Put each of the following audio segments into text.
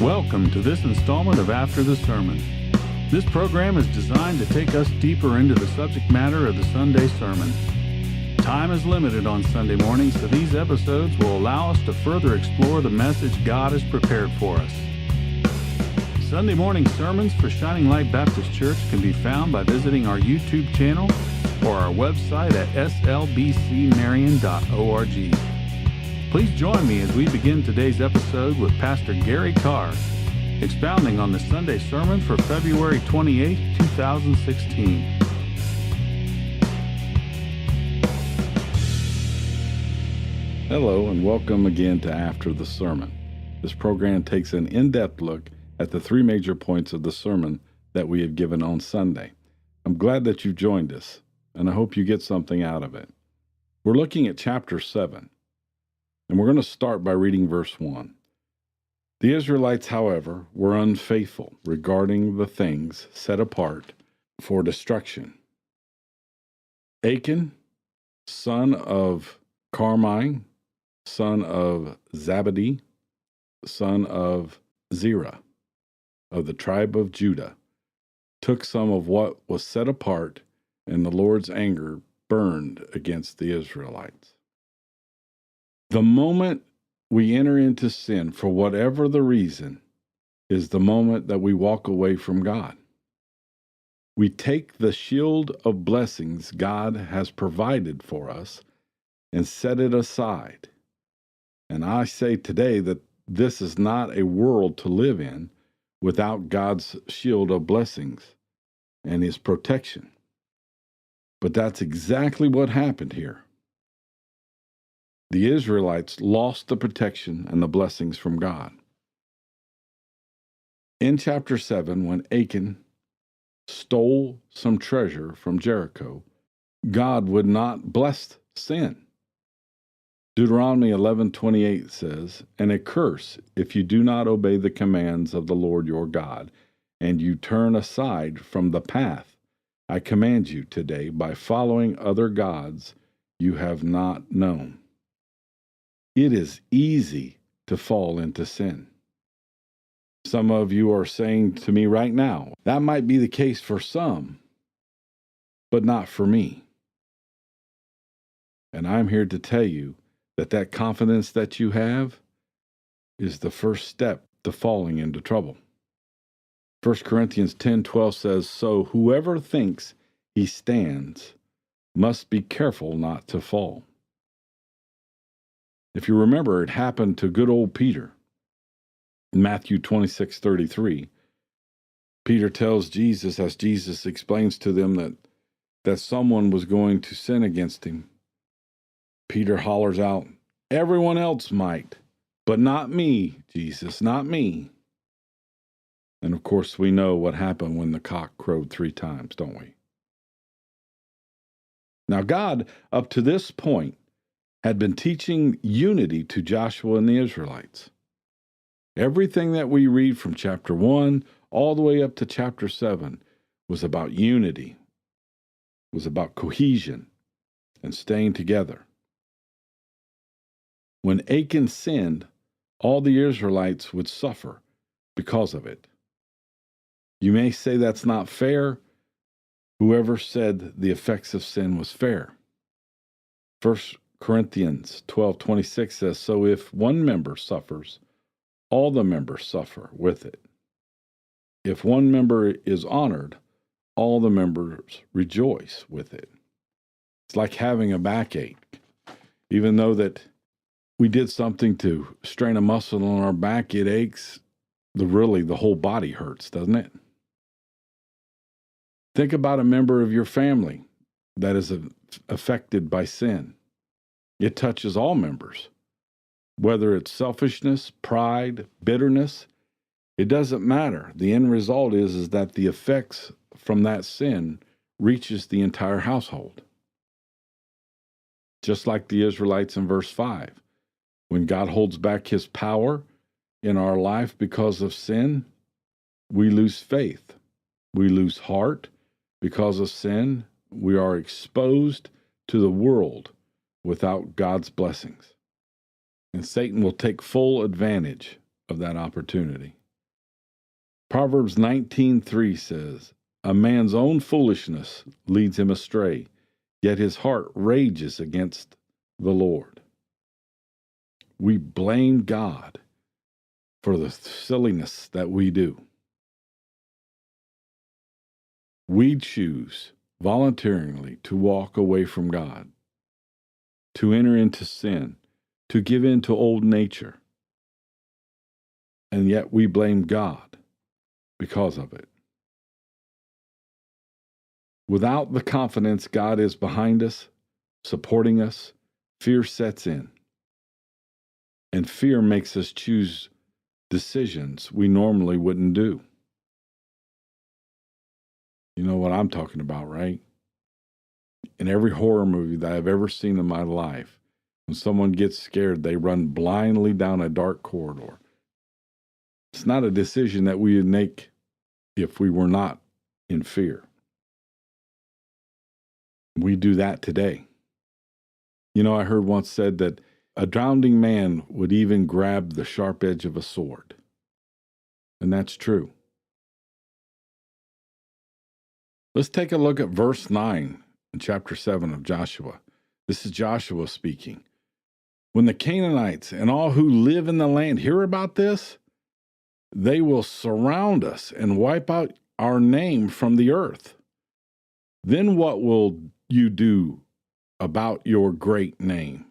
Welcome to this installment of After the Sermon. This program is designed to take us deeper into the subject matter of the Sunday sermon. Time is limited on Sunday mornings, so these episodes will allow us to further explore the message God has prepared for us. Sunday morning sermons for Shining Light Baptist Church can be found by visiting our YouTube channel or our website at slbcmarion.org. Please join me as we begin today's episode with Pastor Gary Carr, expounding on the Sunday sermon for February 28, 2016. Hello and welcome again to After the Sermon. This program takes an in-depth look at the three major points of the sermon that we have given on Sunday. I'm glad that you joined us, and I hope you get something out of it. We're looking at chapter 7. And we're going to start by reading verse 1. The Israelites, however, were unfaithful regarding the things set apart for destruction. Achan, son of Carmi, son of Zabdi, son of Zerah, of the tribe of Judah, took some of what was set apart, and the Lord's anger burned against the Israelites. The moment we enter into sin, for whatever the reason, is the moment that we walk away from God. We take the shield of blessings God has provided for us and set it aside. And I say today that this is not a world to live in without God's shield of blessings and His protection. But that's exactly what happened here. The Israelites lost the protection and the blessings from God. In chapter 7, when Achan stole some treasure from Jericho, God would not bless sin. Deuteronomy 11:28 says, "And a curse if you do not obey the commands of the Lord your God, and you turn aside from the path I command you today by following other gods you have not known." It is easy to fall into sin. Some of you are saying to me right now, that might be the case for some, but not for me. And I'm here to tell you that confidence that you have is the first step to falling into trouble. 1 Corinthians 10:12 says, "So whoever thinks he stands must be careful not to fall." If you remember, it happened to good old Peter. In Matthew 26:33, Peter tells Jesus, as Jesus explains to them that someone was going to sin against him, Peter hollers out, "Everyone else might, but not me, Jesus, not me." And of course, we know what happened when the cock crowed 3 times, don't we? Now, God, up to this point, had been teaching unity to Joshua and the Israelites. Everything that we read from chapter 1 all the way up to chapter 7 was about unity, was about cohesion and staying together. When Achan sinned, all the Israelites would suffer because of it. You may say that's not fair. Whoever said the effects of sin was fair? 1 Corinthians 12:26 says, "So if one member suffers, all the members suffer with it. If one member is honored, all the members rejoice with it." It's like having a backache. Even though that we did something to strain a muscle on our back, it aches. The whole body hurts, doesn't it? Think about a member of your family that is affected by sin. It touches all members. Whether it's selfishness, pride, bitterness, it doesn't matter. The end result is that the effects from that sin reaches the entire household. Just like the Israelites in verse 5. When God holds back His power in our life because of sin, we lose faith. We lose heart. Because of sin, we are exposed to the world without God's blessings. And Satan will take full advantage of that opportunity. Proverbs 19:3 says, "A man's own foolishness leads him astray, yet his heart rages against the Lord." We blame God for the silliness that we do. We choose voluntarily to walk away from God, to enter into sin, to give in to old nature, and yet we blame God because of it. Without the confidence God is behind us, supporting us, fear sets in. And fear makes us choose decisions we normally wouldn't do. You know what I'm talking about, right? In every horror movie that I've ever seen in my life, when someone gets scared, they run blindly down a dark corridor. It's not a decision that we would make if we were not in fear. We do that today. You know, I heard once said that a drowning man would even grab the sharp edge of a sword. And that's true. Let's take a look at verse 9 in chapter 7 of Joshua. This is Joshua speaking. When the Canaanites and all who live in the land hear about this, they will surround us and wipe out our name from the earth. Then what will you do about your great name?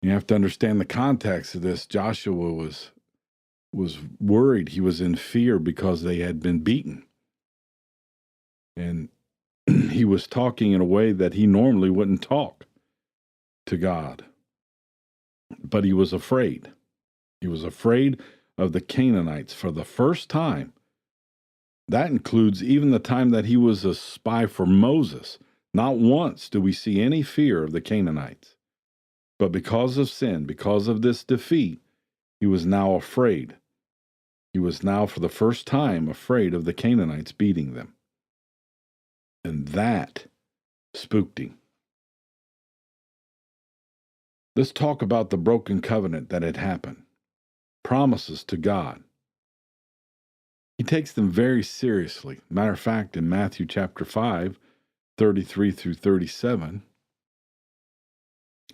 You have to understand the context of this. Joshua was worried. He was in fear because they had been beaten. And he was talking in a way that he normally wouldn't talk to God. But he was afraid. He was afraid of the Canaanites for the first time. That includes even the time that he was a spy for Moses. Not once do we see any fear of the Canaanites. But because of sin, because of this defeat, he was now afraid. He was now, for the first time, afraid of the Canaanites beating them. And that spooked him. Let's talk about the broken covenant that had happened. Promises to God. He takes them very seriously. Matter of fact, in Matthew chapter 5, 33 through 37,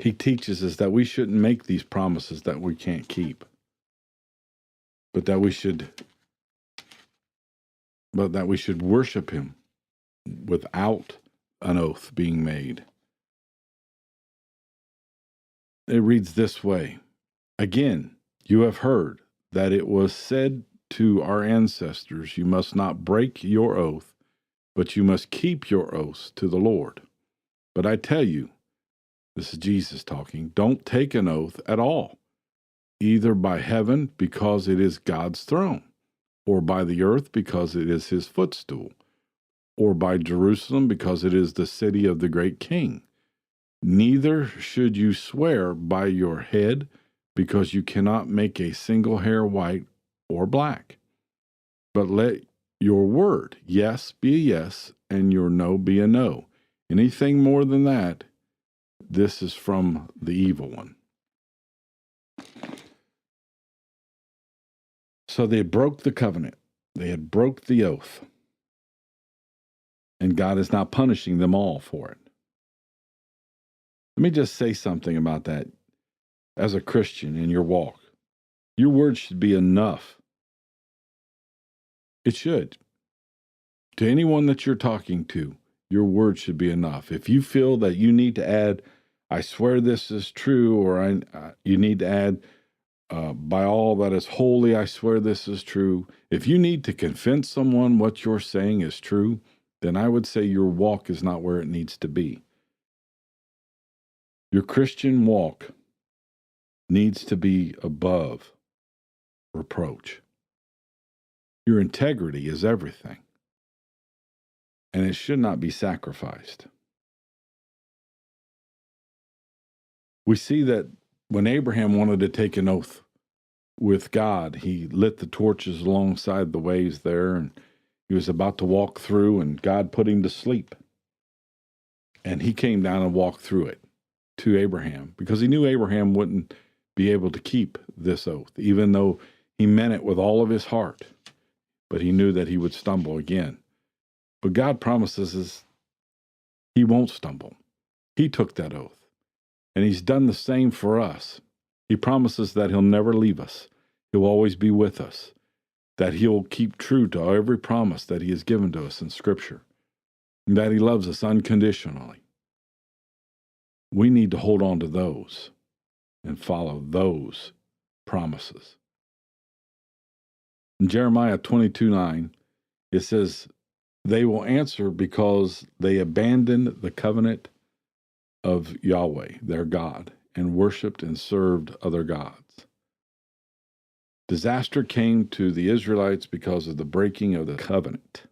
he teaches us that we shouldn't make these promises that we can't keep, but that we should worship him without an oath being made. It reads this way: "Again, you have heard that it was said to our ancestors, 'You must not break your oath, but you must keep your oaths to the Lord.' But I tell you," this is Jesus talking, "don't take an oath at all, either by heaven, because it is God's throne, or by the earth, because it is his footstool, or by Jerusalem, because it is the city of the great king. Neither should you swear by your head, because you cannot make a single hair white or black. But let your word, yes, be a yes, and your no be a no. Anything more than that, this is from the evil one." So they broke the covenant. They had broke the oath. And God is not punishing them all for it. Let me just say something about that. As a Christian in your walk, your word should be enough. It should. To anyone that you're talking to, your word should be enough. If you feel that you need to add, "I swear this is true," or you need to add, "By all that is holy, I swear this is true." If you need to convince someone what you're saying is true, then I would say your walk is not where it needs to be. Your Christian walk needs to be above reproach. Your integrity is everything, and it should not be sacrificed. We see that when Abraham wanted to take an oath with God, he lit the torches alongside the ways there, and he was about to walk through, and God put him to sleep. And he came down and walked through it to Abraham, because he knew Abraham wouldn't be able to keep this oath, even though he meant it with all of his heart. but he knew that he would stumble again. But God promises us he won't stumble. He took that oath, and he's done the same for us. He promises that he'll never leave us. He'll always be with us, that he'll keep true to every promise that he has given to us in Scripture, and that he loves us unconditionally. We need to hold on to those and follow those promises. In Jeremiah 22:9, it says, they will answer because they abandoned the covenant of Yahweh, their God, and worshiped and served other gods. Disaster came to the Israelites because of the breaking of the covenant.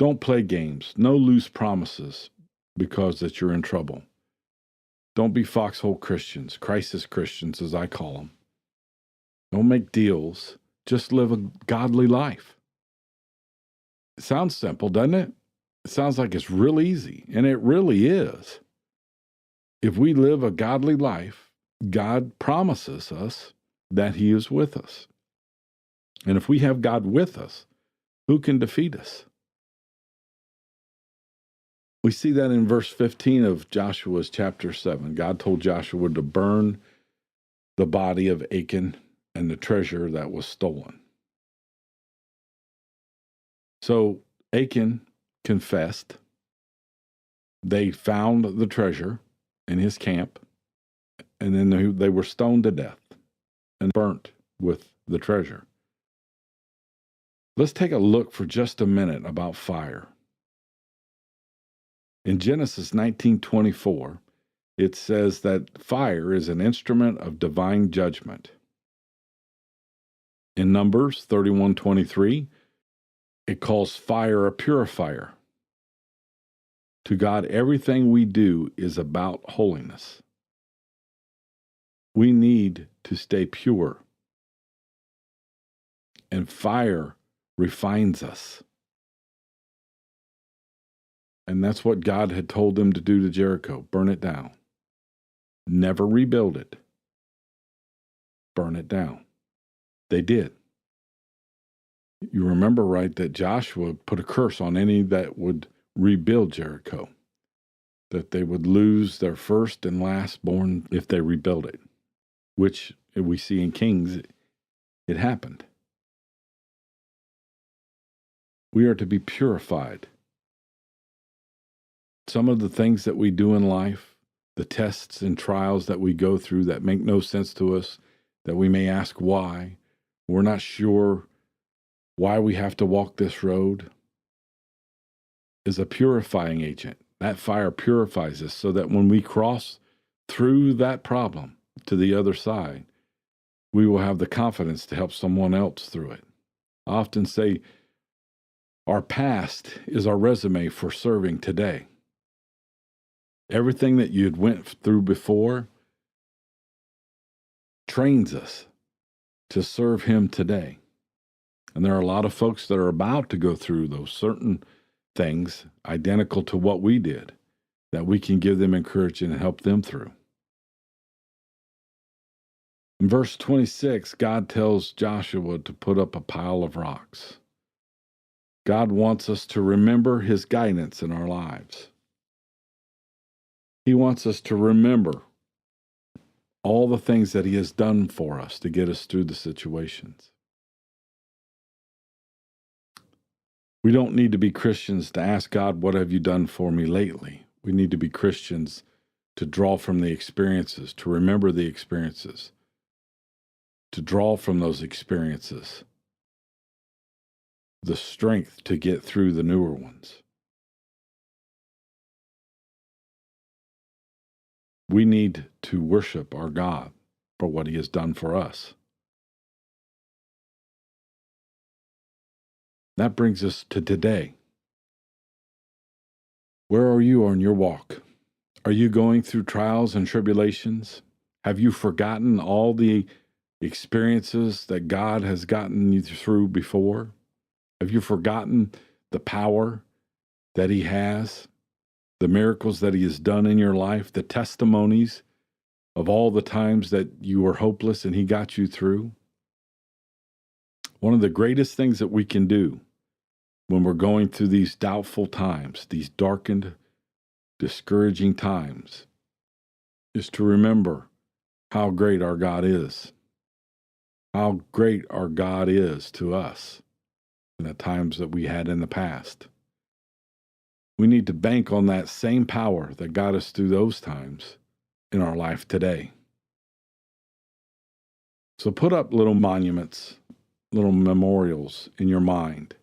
Don't play games. No loose promises because that you're in trouble. Don't be foxhole Christians, crisis Christians, as I call them. Don't make deals. Just live a godly life. It sounds simple, doesn't it? It sounds like it's real easy, and it really is. If we live a godly life, God promises us that he is with us. And if we have God with us, who can defeat us? We see that in verse 15 of Joshua's chapter 7. God told Joshua to burn the body of Achan and the treasure that was stolen. So Achan confessed. They found the treasure in his camp, and then they were stoned to death and burnt with the treasure. Let's take a look for just a minute about fire. In Genesis 19:24, it says that fire is an instrument of divine judgment. In Numbers 31:23, it calls fire a purifier. To God, everything we do is about holiness. We need to stay pure. And fire refines us. And that's what God had told them to do to Jericho. Burn it down. Never rebuild it. Burn it down. They did. You remember, right, that Joshua put a curse on any that would rebuild Jericho, that they would lose their first and last born if they rebuilt it, which we see in Kings, it happened. We are to be purified. Some of the things that we do in life, the tests and trials that we go through that make no sense to us, that we may ask why, we're not sure why we have to walk this road, is a purifying agent. That fire purifies us so that when we cross through that problem to the other side, we will have the confidence to help someone else through it. I often say our past is our resume for serving today. Everything that you'd went through before trains us to serve him today. And there are a lot of folks that are about to go through those certain things identical to what we did, that we can give them encouragement and help them through. In verse 26, God tells Joshua to put up a pile of rocks. God wants us to remember his guidance in our lives. He wants us to remember all the things that he has done for us to get us through the situations. We don't need to be Christians to ask God, what have you done for me lately? We need to be Christians to draw from the experiences, to remember the experiences, to draw from those experiences the strength to get through the newer ones. We need to worship our God for what he has done for us. That brings us to today. Where are you on your walk? Are you going through trials and tribulations? Have you forgotten all the experiences that God has gotten you through before? Have you forgotten the power that he has, the miracles that he has done in your life, the testimonies of all the times that you were hopeless and he got you through? One of the greatest things that we can do when we're going through these doubtful times, these darkened, discouraging times, is to remember how great our God is. How great our God is to us in the times that we had in the past. We need to bank on that same power that got us through those times in our life today. So put up little monuments, little memorials in your mind.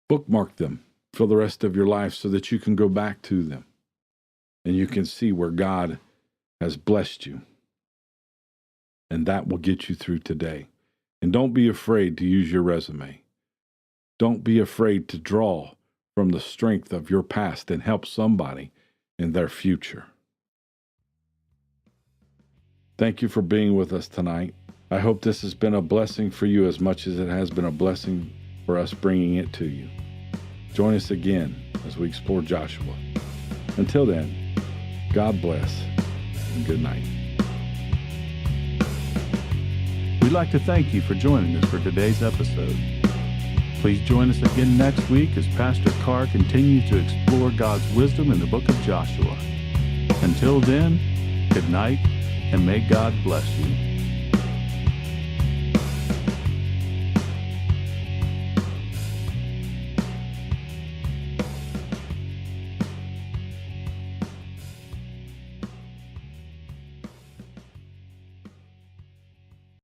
Bookmark them for the rest of your life so that you can go back to them and you can see where God has blessed you. And that will get you through today. And don't be afraid to use your resume. Don't be afraid to draw from the strength of your past and help somebody in their future. Thank you for being with us tonight. I hope this has been a blessing for you as much as it has been a blessing for us bringing it to you. Join us again as we explore Joshua. Until then, God bless and good night. We'd like to thank you for joining us for today's episode. Please join us again next week as Pastor Carr continues to explore God's wisdom in the book of Joshua. Until then, good night, and may God bless you.